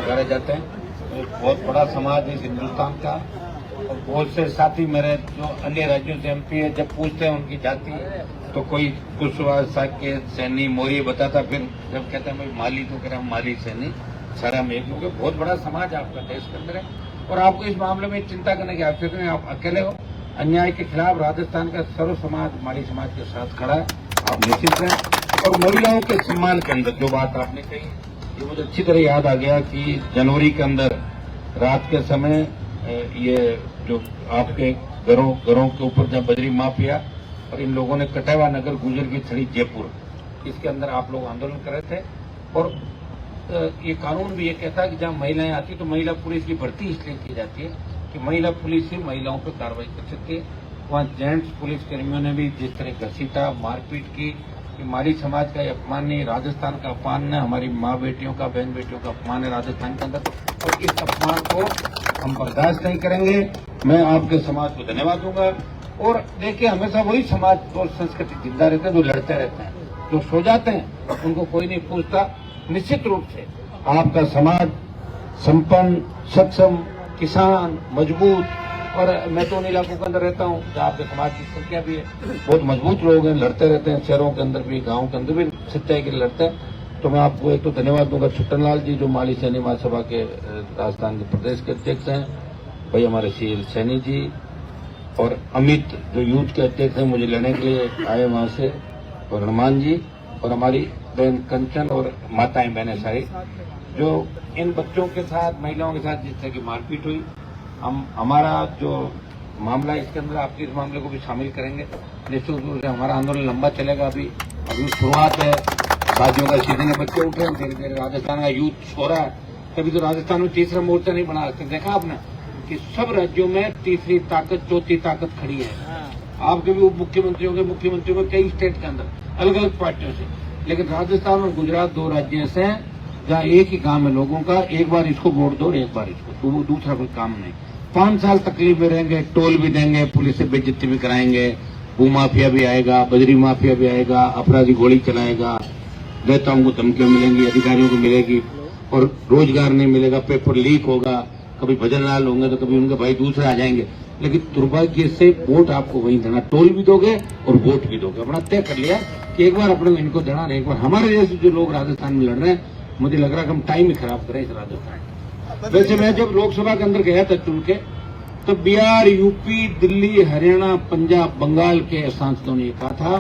गुजारे जाते हैं। एक बहुत बड़ा समाज है हिंदुस्तान का, और बहुत से साथी मेरे जो अन्य राज्यों से एमपी है, जब पूछते हैं उनकी जाति तो कोई कुशवाहा, साकेत, सैनी, मौर्य बताता, फिर जब कहते हैं भाई माली तो कह रहे हैं माली, सैनी, सारा में, क्योंकि बहुत बड़ा समाज आपका देश के अंदर है और आपको इस मामले में चिंता करने की आवश्यकता नहीं। आप अकेले हो। अन्याय के खिलाफ राजस्थान का सर्व समाज माली समाज के साथ खड़ा है, आप निश्चित रहें। और महिलाओं के सम्मान के अंदर जो बात आपने कही, ये मुझे अच्छी तरह याद आ गया कि जनवरी के अंदर रात के समय ये जो आपके घरों के ऊपर जब बजरी माफिया और इन लोगों ने कटेवा नगर, गुजर की छड़ी, जयपुर, इसके अंदर आप लोग आंदोलन कर रहे थे। और ये कानून भी ये कहता है कि जहां महिलाएं आती तो महिला पुलिस की भर्ती इसलिए की जाती है कि महिला पुलिस ही महिलाओं पर कार्रवाई कर सकती है। वहां जेंट्स पुलिस कर्मियों ने भी जिस तरह घसीटा, मारपीट की, हमारी समाज का अपमान नहीं, राजस्थान का अपमान है, हमारी माँ बेटियों का, बहन बेटियों का अपमान है राजस्थान के अंदर, और इस अपमान को हम बर्दाश्त नहीं करेंगे। मैं आपके समाज को धन्यवाद दूंगा। और देखिए, हमेशा वही समाज और संस्कृति जिंदा रहते हैं जो लड़ते रहते हैं, जो सो जाते हैं उनको कोई नहीं पूछता। निश्चित रूप से आपका समाज संपन्न, सक्षम, किसान, मजबूत, और मैं तो उन इलाकों के अंदर रहता हूँ जहाँ आपके समाज की संख्या भी है, बहुत मजबूत लोग हैं, लड़ते रहते हैं, शहरों के अंदर भी, गाँव के अंदर भी सच्चाई के लिए लड़ते हैं। तो मैं आपको एक तो धन्यवाद दूंगा छुट्टन लाल जी, जो माली सैनी महासभा के राजस्थान के प्रदेश के अध्यक्ष हैं, भाई हमारे सीएल सैनी जी, और अमित जो यूथ के अध्यक्ष हैं, मुझे लेने के लिए आए वहां से, और हनुमान जी, और हमारी बहन कंचन, और माताएं बहनें सारी, जो इन बच्चों के साथ, महिलाओं के साथ जिस तरह की मारपीट हुई, हमारा जो मामला है इसके अंदर आपके इस मामले को भी शामिल करेंगे। निश्चित रूप से हमारा आंदोलन लंबा चलेगा। अभी शुरुआत है, शादियों का सीजन है, बच्चे उठे हैं, धीरे धीरे राजस्थान का यूथ सो रहा है। कभी तो राजस्थान में तीसरा मोर्चा नहीं बना सकते। देखा आपने कि सब राज्यों में तीसरी ताकत, चौथी ताकत खड़ी है। आपके भी उप मुख्यमंत्रियों के कई स्टेट के अंदर अलग अलग पार्टियों से, लेकिन राजस्थान और गुजरात दो राज्य ऐसे हैं जहाँ एक ही काम है लोगों का, एक बार इसको वोट दो और एक बार इसको, तो दूसरा कोई काम नहीं। 5 साल तकलीफ में रहेंगे, टोल भी देंगे, पुलिस से बेइज्जती भी कराएंगे, भू माफिया भी आएगा, बजरी माफिया भी आएगा, अपराधी गोली चलाएगा, नेताओं को धमकियां मिलेंगी, अधिकारियों को मिलेगी, और रोजगार नहीं मिलेगा, पेपर लीक होगा, कभी भजन लाल होंगे तो कभी उनके भाई दूसरे आ जाएंगे। लेकिन दुर्भाग्य से वोट आपको वहीं देना, टोल भी दोगे और वोट भी दोगे। अपना तय कर लिया कि एक बार अपने इनको देना, एक बार हमारे जैसे जो लोग राजस्थान में लड़ रहे हैं, मुझे लग रहा है कि हम टाइम ही खराब करें इस राजस्थान। वैसे मैं जब लोकसभा के अंदर गया था चुन के, तो बिहार, यूपी, दिल्ली, हरियाणा, पंजाब, बंगाल के सांसदों ने कहा था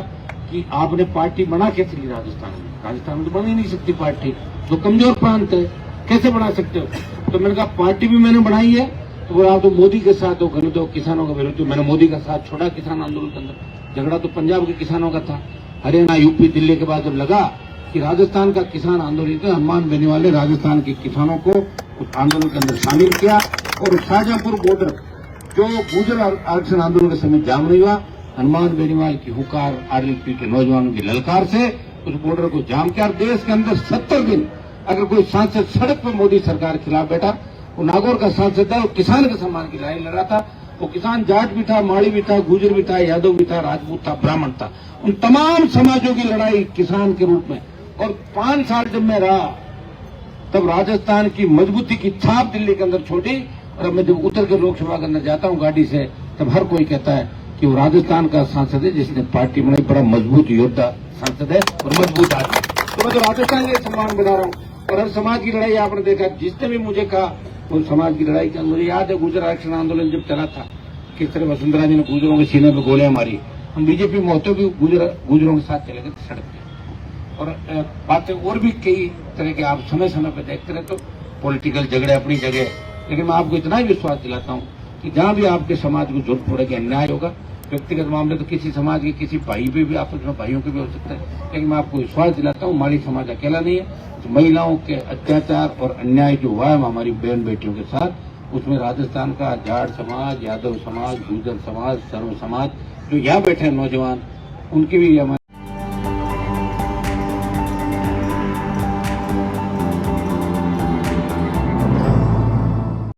कि आपने पार्टी बना कैसे ली राजस्थान में? राजस्थान में तो बन ही नहीं सकती पार्टी, जो कमजोर प्रांत है, कैसे बना सकते हो? तो मैंने कहा पार्टी भी मैंने बनाई है, तो बोला आप तो मोदी के साथ हो, गरीब हो, किसानों का विरोधी। मैंने मोदी का साथ छोड़ा किसान आंदोलन के अंदर। झगड़ा तो पंजाब के किसानों का था। हरियाणा, यूपी, दिल्ली के बाद जब लगा कि राजस्थान का किसान आंदोलन, हनुमान बेनीवाल ने राजस्थान के किसानों को उस आंदोलन के अंदर शामिल किया, और शाहजहांपुर बॉर्डर जो गुजर आरक्षण आंदोलन के समय जाम नहीं हुआ, हनुमान बेनीवाल की हुकार, आरएलपी के नौजवानों की ललकार से उस बॉर्डर को जाम किया। देश के अंदर 70 दिन अगर कोई सांसद सड़क पर मोदी सरकार के खिलाफ बैठा, वो नागौर का सांसद था, वो किसान के सम्मान की लड़ाई लड़ रहा था। वो किसान जाट भी था, माड़ी भी था, गुजर भी था, यादव भी था, राजपूत था, ब्राह्मण था, उन तमाम समाजों की लड़ाई किसान के रूप में। और 5 साल जब मैं रहा, तब राजस्थान की मजबूती की छाप दिल्ली के अंदर छोड़ी। और अब मैं जब उतर के लोकसभा के अंदर जाता हूं गाड़ी से, तब हर कोई कहता है कि वो राजस्थान का सांसद है जिसने पार्टी बनाई, बड़ा मजबूत योद्धा सांसद है और मजबूत आदमी। तो मैं तो राजस्थान के सम्मान बना रहा हूँ। और हर समाज की लड़ाई आपने देखा, जिसने भी मुझे कहा उन समाज की लड़ाई का, मुझे याद है गुजर आरक्षण आंदोलन जब चला था, किस तरह वसुंधरा जी ने गुजरों के सीने पर गोलियां मारी। हम बीजेपी में होते भी गुजरों के साथ चले गए सड़क पे। और बातें और भी कई तरह के आप समय समय पर देखते रहे, तो पॉलिटिकल झगड़े अपनी जगह। लेकिन मैं आपको इतना ही विश्वास दिलाता हूँ कि जहां भी आपके समाज को जरूरत पड़ेगी, अन्याय होगा, व्यक्तिगत मामले तो किसी समाज के किसी भाई पे भी, आपस में भाइयों के भी हो सकता है, लेकिन मैं आपको विश्वास दिलाता हूँ माली समाज अकेला नहीं है। तो महिलाओं के अत्याचार और अन्याय जो हुआ है हमारी बहन बेटियों के साथ, उसमें राजस्थान का जाट समाज, यादव समाज, गुर्जर समाज, सर्व समाज जो यहाँ बैठे हैं नौजवान, उनकी भी